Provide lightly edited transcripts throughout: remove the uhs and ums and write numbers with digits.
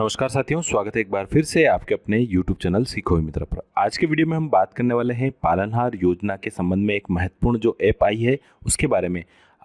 नमस्कार साथियों, स्वागत है एक बार फिर से आपके अपने YouTube चैनल सीखो ही मित्र पर। आज के वीडियो में हम बात करने वाले हैं पालनहार योजना के संबंध में एक महत्वपूर्ण जो ऐप आई है उसके बारे में।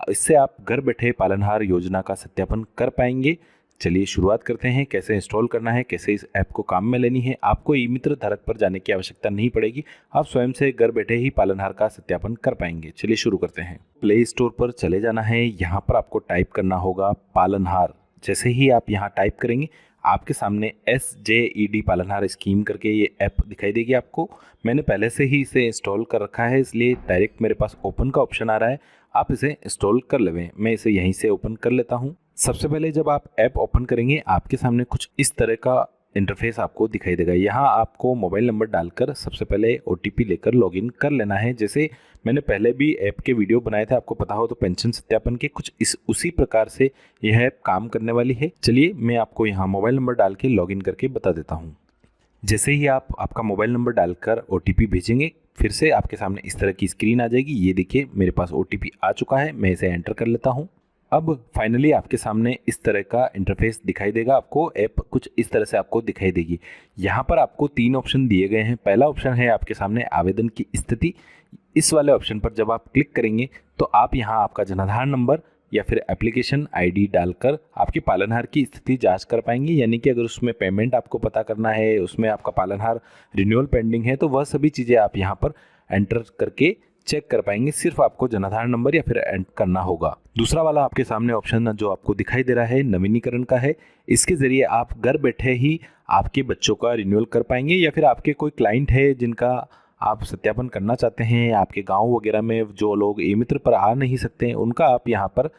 इससे आप घर बैठे पालनहार योजना का सत्यापन कर पाएंगे। चलिए शुरुआत करते हैं। कैसे इंस्टॉल करना है, कैसे इस ऐप को काम में लेनी है। आपको ई मित्र धारक पर जाने की आवश्यकता नहीं पड़ेगी, आप स्वयं से घर बैठे ही पालनहार का सत्यापन कर पाएंगे। चलिए शुरू करते हैं। प्ले स्टोर पर चले जाना है। यहाँ पर आपको टाइप करना होगा पालनहार। जैसे ही आप यहाँ टाइप करेंगे आपके सामने SJED पालनहार स्कीम करके ये ऐप दिखाई देगी आपको। मैंने पहले से ही इसे इंस्टॉल कर रखा है, इसलिए डायरेक्ट मेरे पास ओपन का ऑप्शन आ रहा है। आप इसे इंस्टॉल कर लें। मैं इसे यहीं से ओपन कर लेता हूँ। सबसे पहले जब आप ऐप ओपन करेंगे आपके सामने कुछ इस तरह का इंटरफेस आपको दिखाई देगा। यहाँ आपको मोबाइल नंबर डालकर सबसे पहले OTP लेकर लॉगिन कर लेना है। जैसे मैंने पहले भी ऐप के वीडियो बनाए थे, आपको पता हो तो पेंशन सत्यापन के कुछ उसी प्रकार से यह ऐप काम करने वाली है। चलिए मैं आपको यहाँ मोबाइल नंबर डाल के लॉगिन करके बता देता हूँ। जैसे ही आप आपका मोबाइल नंबर डालकर OTP भेजेंगे, फिर से आपके सामने इस तरह की स्क्रीन आ जाएगी। ये देखिए मेरे पास OTP आ चुका है, मैं इसे एंटर कर लेता हूँ। अब फाइनली आपके सामने इस तरह का इंटरफेस दिखाई देगा। आपको ऐप कुछ इस तरह से आपको दिखाई देगी। यहाँ पर आपको 3 ऑप्शन दिए गए हैं। पहला ऑप्शन है आपके सामने आवेदन की स्थिति। इस वाले ऑप्शन पर जब आप क्लिक करेंगे तो आप यहाँ आपका जनाधार नंबर या फिर एप्लीकेशन ID डालकर आपकी पालनहार की स्थिति जांच कर पाएंगे। यानी कि अगर उसमें पेमेंट आपको पता करना है, उसमें आपका पालनहार रिन्यूअल पेंडिंग है, तो वह सभी चीज़ें आप यहाँ पर एंटर करके चेक कर पाएंगे। सिर्फ आपको जनाधार नंबर या फिर एंटर करना होगा। दूसरा वाला आपके सामने ऑप्शन जो आपको दिखाई दे रहा है नवीनीकरण का है। इसके जरिए आप घर बैठे ही आपके बच्चों का रिन्यूअल कर पाएंगे, या फिर आपके कोई क्लाइंट है जिनका आप सत्यापन करना चाहते हैं, आपके गांव वगैरह में जो लोग ई मित्र पर आ नहीं सकते हैं, उनका आप यहाँ पर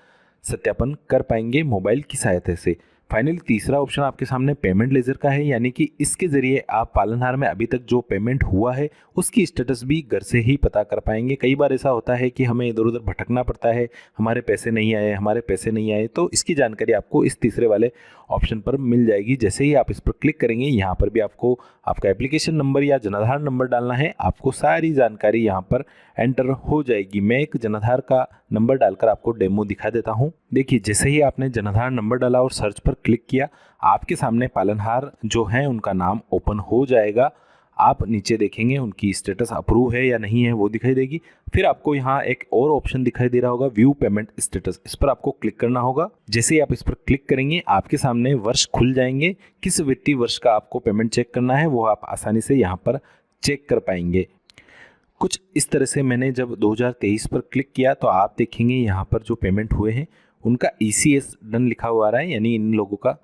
सत्यापन कर पाएंगे मोबाइल की सहायता से। फाइनली तीसरा ऑप्शन आपके सामने पेमेंट लेजर का है। यानी कि इसके जरिए आप पालनहार में अभी तक जो पेमेंट हुआ है उसकी स्टेटस भी घर से ही पता कर पाएंगे। कई बार ऐसा होता है कि हमें इधर उधर भटकना पड़ता है, हमारे पैसे नहीं आए, हमारे पैसे नहीं आए, तो इसकी जानकारी आपको इस तीसरे वाले ऑप्शन पर मिल जाएगी। जैसे ही आप इस पर क्लिक करेंगे यहाँ पर भी आपको आपका एप्लीकेशन नंबर या जनाधार नंबर डालना है। आपको सारी जानकारी यहाँ पर एंटर हो जाएगी। मैं एक जनाधार का नंबर डालकर आपको डेमो दिखा देता हूँ। देखिए जैसे ही आपने जनाधार नंबर डाला और सर्च पर क्लिक किया, आपके सामने पालनहार जो हैं उनका नाम ओपन हो जाएगा। आप नीचे देखेंगे उनकी स्टेटस अप्रूव है या नहीं है वो दिखाई देगी। फिर आपको यहाँ एक और ऑप्शन दिखाई दे रहा होगा व्यू पेमेंट स्टेटस। इस पर आपको क्लिक करना होगा। जैसे ही आप इस पर क्लिक करेंगे आपके सामने वर्ष खुल जाएंगे। किस वित्तीय वर्ष का आपको पेमेंट चेक करना है वो आप आसानी से यहाँ पर चेक कर पाएंगे। कुछ इस तरह से मैंने जब 2023 पर क्लिक किया तो आप देखेंगे यहाँ पर जो पेमेंट हुए हैं उनका ECS डन लिखा हुआ आ रहा है। यानी इन लोगों का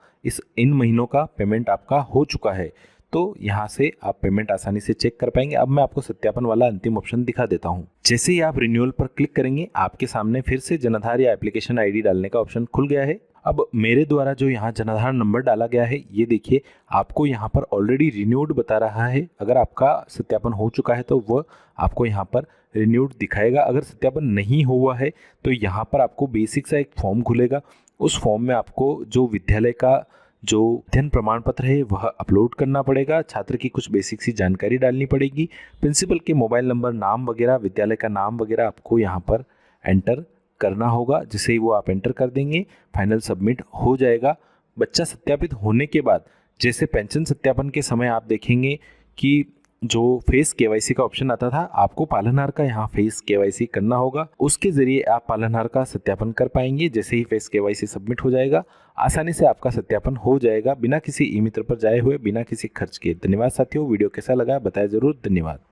इन महीनों का पेमेंट आपका हो चुका है। तो यहाँ से आप पेमेंट आसानी से चेक कर पाएंगे। अब मैं आपको सत्यापन वाला अंतिम ऑप्शन दिखा देता हूँ। जैसे ही आप रिन्यूअल पर क्लिक करेंगे आपके सामने फिर से जनाधार या एप्लीकेशन ID डालने का ऑप्शन खुल गया है। अब मेरे द्वारा जो यहाँ जनाधार नंबर डाला गया है ये देखिए आपको यहाँ पर ऑलरेडी रिन्यूड बता रहा है। अगर आपका सत्यापन हो चुका है तो वह आपको यहाँ पर रिन्यूड दिखाएगा। अगर सत्यापन नहीं हुआ है तो यहाँ पर आपको बेसिक सा एक फॉर्म खुलेगा। उस फॉर्म में आपको जो विद्यालय का जो अध्ययन प्रमाण पत्र है वह अपलोड करना पड़ेगा। छात्र की कुछ बेसिक सी जानकारी डालनी पड़ेगी। प्रिंसिपल के मोबाइल नंबर, नाम वगैरह, विद्यालय का नाम वगैरह आपको यहाँ पर एंटर करना होगा। जिसे ही वो आप एंटर कर देंगे फाइनल सबमिट हो जाएगा। बच्चा सत्यापित होने के बाद जैसे पेंशन सत्यापन के समय आप देखेंगे कि जो फेस KYC का ऑप्शन आता था, आपको पालनहार का यहाँ फेस KYC करना होगा। उसके जरिए आप पालनहार का सत्यापन कर पाएंगे। जैसे ही फेस KYC सबमिट हो जाएगा आसानी से आपका सत्यापन हो जाएगा बिना किसी ई मित्र पर जाए हुए, बिना किसी खर्च के। धन्यवाद साथियों, वीडियो कैसा लगा बताएं जरूर। धन्यवाद।